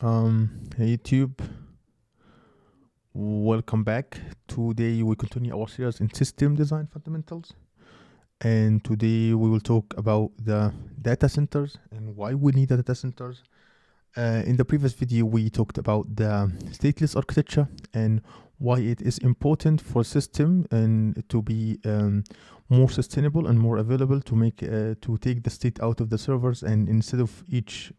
Hey YouTube, welcome back. Today we continue our series in system design fundamentals, and today we will talk about the data centers and why we need data centers. In the previous video, we talked about the stateless architecture and why it is important for system and to be more sustainable and more available to make to take the state out of the servers, and instead of each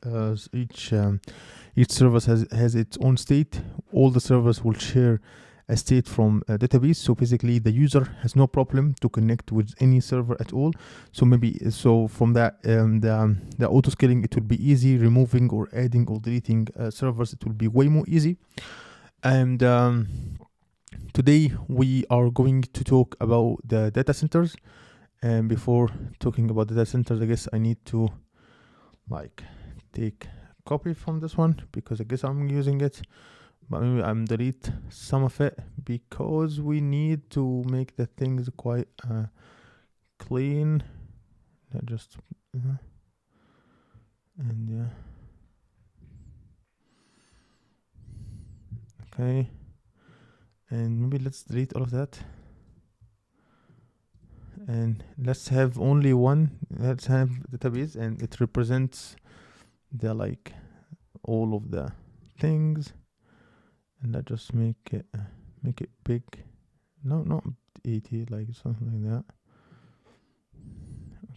service has its own state. All the servers will share a state from a database, so basically the user has no problem to connect with any server at all. So from that, the auto scaling, it will be easy. Removing or adding or deleting servers, it will be way more easy. And today we are going to talk about the data centers. And before talking about the data centers, I guess I need to like take copy from this one because I guess I'm using it, but maybe I'm delete some of it because we need to make the things quite clean. Not just and yeah, okay, and maybe let's delete all of that and let's have only one. Let's have database and it represents the like all of the things, and let's just make it big. No, not 80, like something like that.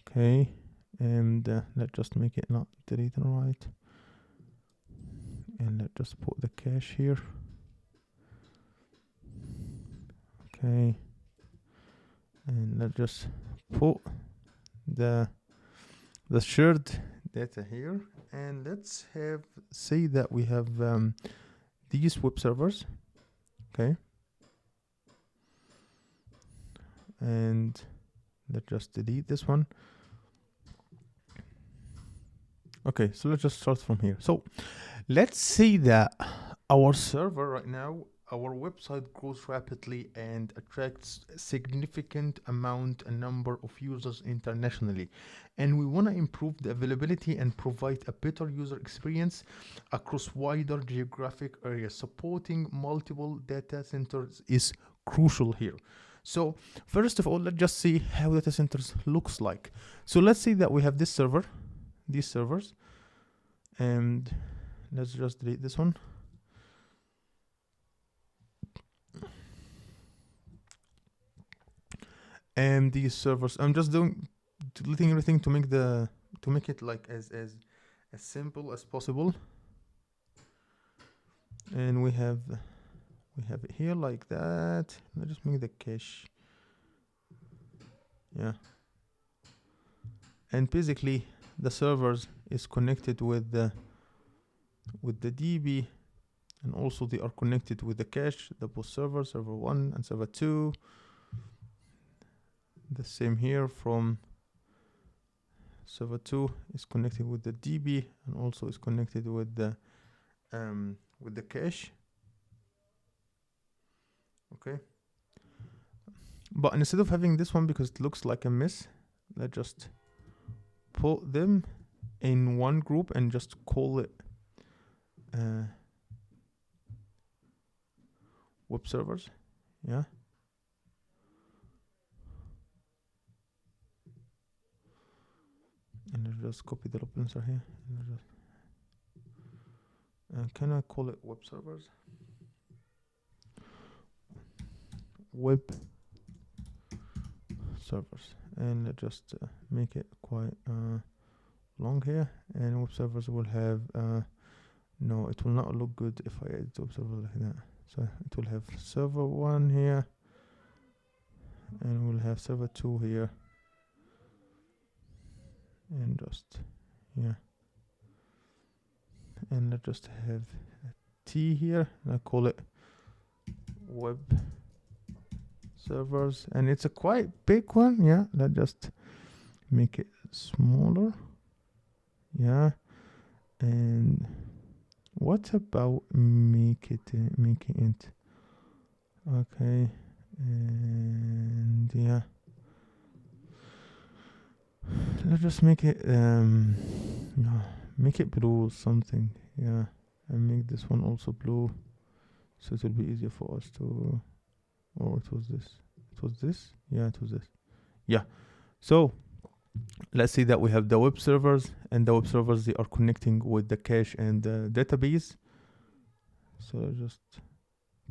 Okay, and let's just make it not delete and write, and let's just put the cache here. Okay, and let's just put the shared data here, and let's have say that we have these web servers. Okay, and let's just delete this one. Okay, so let's just start from here. So let's say that our server right now, our website grows rapidly and attracts a significant a number of users internationally, and we want to improve the availability and provide a better user experience across wider geographic areas. Supporting multiple data centers is crucial here. So first of all, let's just see how data centers looks like. So let's say that we have this server, these servers, and let's just delete this one. And these servers, I'm just deleting everything to make it like as simple as possible. And we have it here like that. Let's just make the cache, yeah. And basically the servers is connected with the DB, and also they are connected with the cache, the both server 1 and server 2. The same here, from server 2 is connected with the DB and also is connected with the cache. Okay, but instead of having this one, because it looks like a mess, let's just put them in one group and just call it web servers, yeah. And let's just copy the balancer here. Can I call it web servers? Web servers, and let's just make it quite long here. And web servers will have no, it will not look good if I add web server like that. So it will have server 1 here, and we'll have server 2 here, and just yeah, and let's just have a T here, and I call it web servers, and it's a quite big one, yeah. Let's just make it smaller, yeah. And what about making it okay, and yeah, let's just make it make it blue something, yeah. and make this one also blue, so it will be easier for us to. Or it was this. It was this. Yeah, it was this. Yeah. So let's see that we have the web servers, and the web servers, they are connecting with the cache and the database. So I just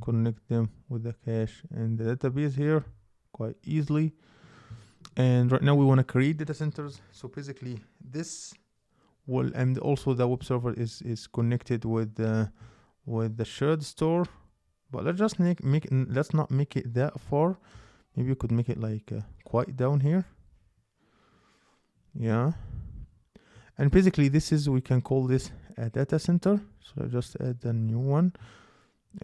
connect them with the cache and the database here quite easily. And right now we want to create data centers. So basically this will, and also the web server is connected with the shared store. But let's just let's not make it that far. Maybe you could make it like quite down here. Yeah. And basically this is, we can call this a data center. So I just add a new one.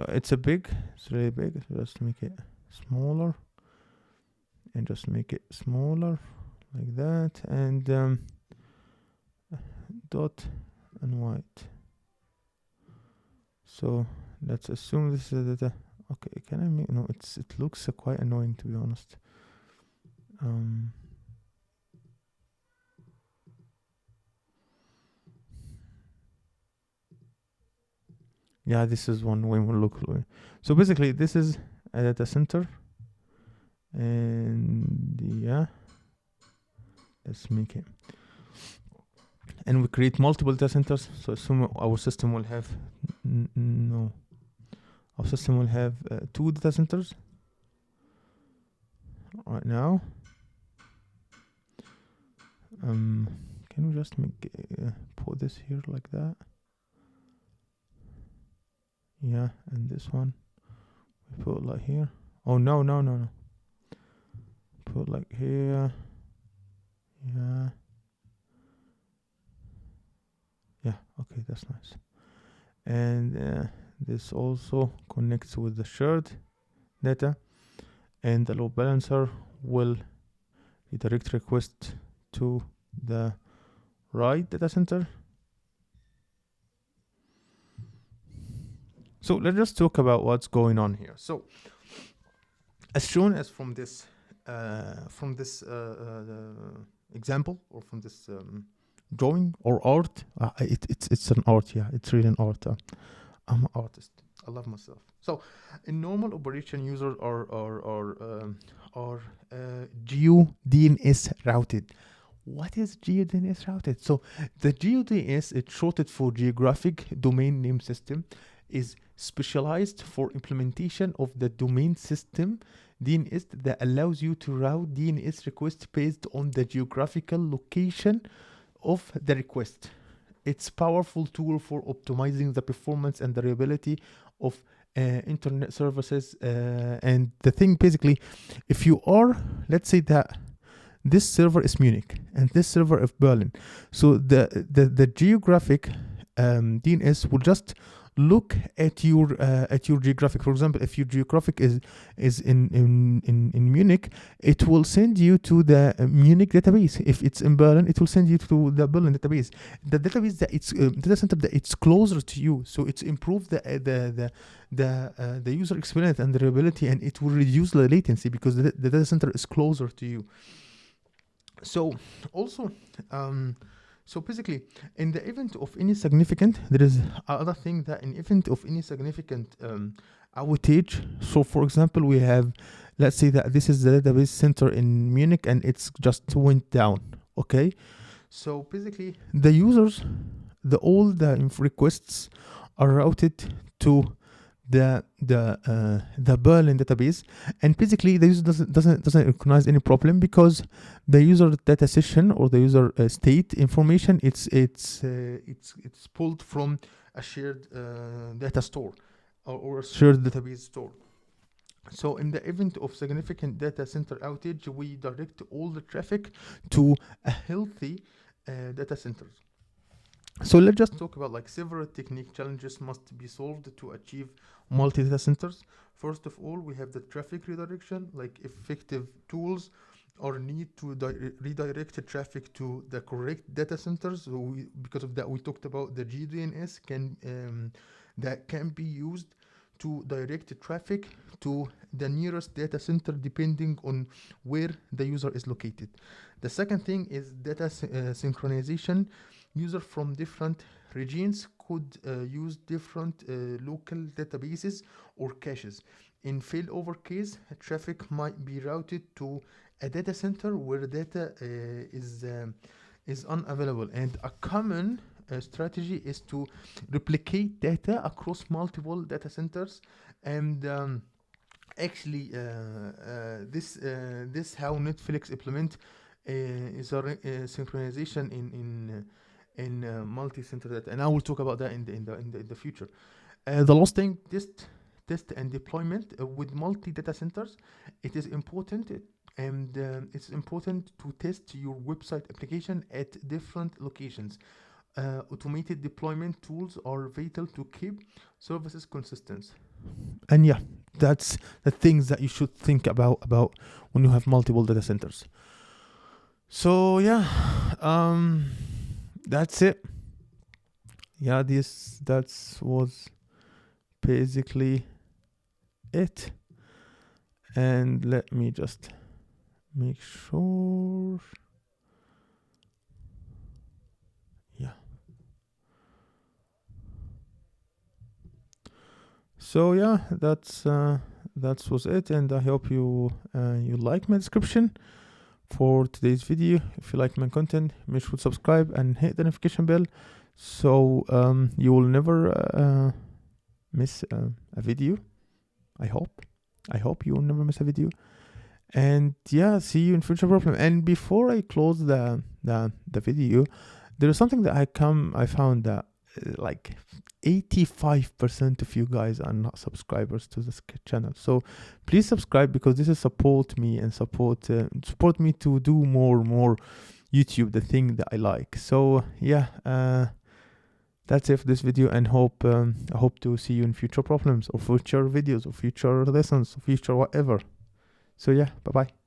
It's really big. So just make it smaller. And just make it smaller like that. And dot and white. So let's assume this is a data. Okay, can I make, no, it looks quite annoying, to be honest. Yeah, this is one way more look. So basically this is a data center, and yeah, let's make it. And we create multiple data centers. So assume our system will have our system will have 2 data centers right now. Can we just make put this here like that? Yeah, and this one we put like here. Oh no. Put like here. Yeah, okay, that's nice. And this also connects with the shared data, and the load balancer will redirect request to the right data center. So let's just talk about what's going on here. So as shown as from this example, or from this drawing or art, it's an art. Yeah, it's really an art. I'm an artist. I love myself. So in normal operation, users are GeoDNS routed. What is GeoDNS routed? So the GeoDNS, it's shorted for Geographic Domain Name System, is specialized for implementation of the domain system DNS that allows you to route DNS requests based on the geographical location of the request. It's a powerful tool for optimizing the performance and the reliability of internet services. And the thing, basically, if you are, let's say that this server is Munich and this server is Berlin, so the geographic DNS will just look at your geographic. For example, if your geographic is in Munich, it will send you to the Munich database. If it's in Berlin, it will send you to the Berlin database. The database that it's data center that it's closer to you, so it's improve the user experience and the reliability, and it will reduce the latency because the data center is closer to you. So also so basically, in the event of any significant, there is other thing that in event of any significant outage. So for example, we have, let's say that this is the database center in Munich and it's just went down. Okay, so basically the users, all the requests are routed to the Berlin database, and basically the user doesn't recognize any problem because the user data session or the user state information, it's pulled from a shared data store or a shared database store. So in the event of significant data center outage, we direct all the traffic to a healthy data centers. So let's just talk about like several technique challenges must be solved to achieve multi-data centers. First of all, we have the traffic redirection, like effective tools or need to redirect the traffic to the correct data centers. So because of that, we talked about the GDNS that can be used to direct the traffic to the nearest data center depending on where the user is located. The second thing is data synchronization. Users from different regions could use different local databases or caches. In failover case, traffic might be routed to a data center where data is unavailable. And a common strategy is to replicate data across multiple data centers. And this how Netflix implement synchronization in multi-center data, and I will talk about that in the future. The last thing, test and deployment with multi data centers. It is important, and it's important to test your website application at different locations. Automated deployment tools are vital to keep services consistent. And yeah, that's the things that you should think about when you have multiple data centers. So yeah, that's it. Yeah, that was basically it. And let me just make sure. Yeah. So yeah, that was it, and I hope you like my description for today's video. If you like my content, make sure to subscribe and hit the notification bell, so you will never miss a video. I hope you will never miss a video. And yeah, see you in future problem. And before I close the video, there is something that I found that like 85% of you guys are not subscribers to this channel. So please subscribe, because this is support me and support me to do more YouTube, the thing that I like. So yeah, that's it for this video, and I hope to see you in future problems or future videos or future lessons or future whatever. So yeah, bye bye.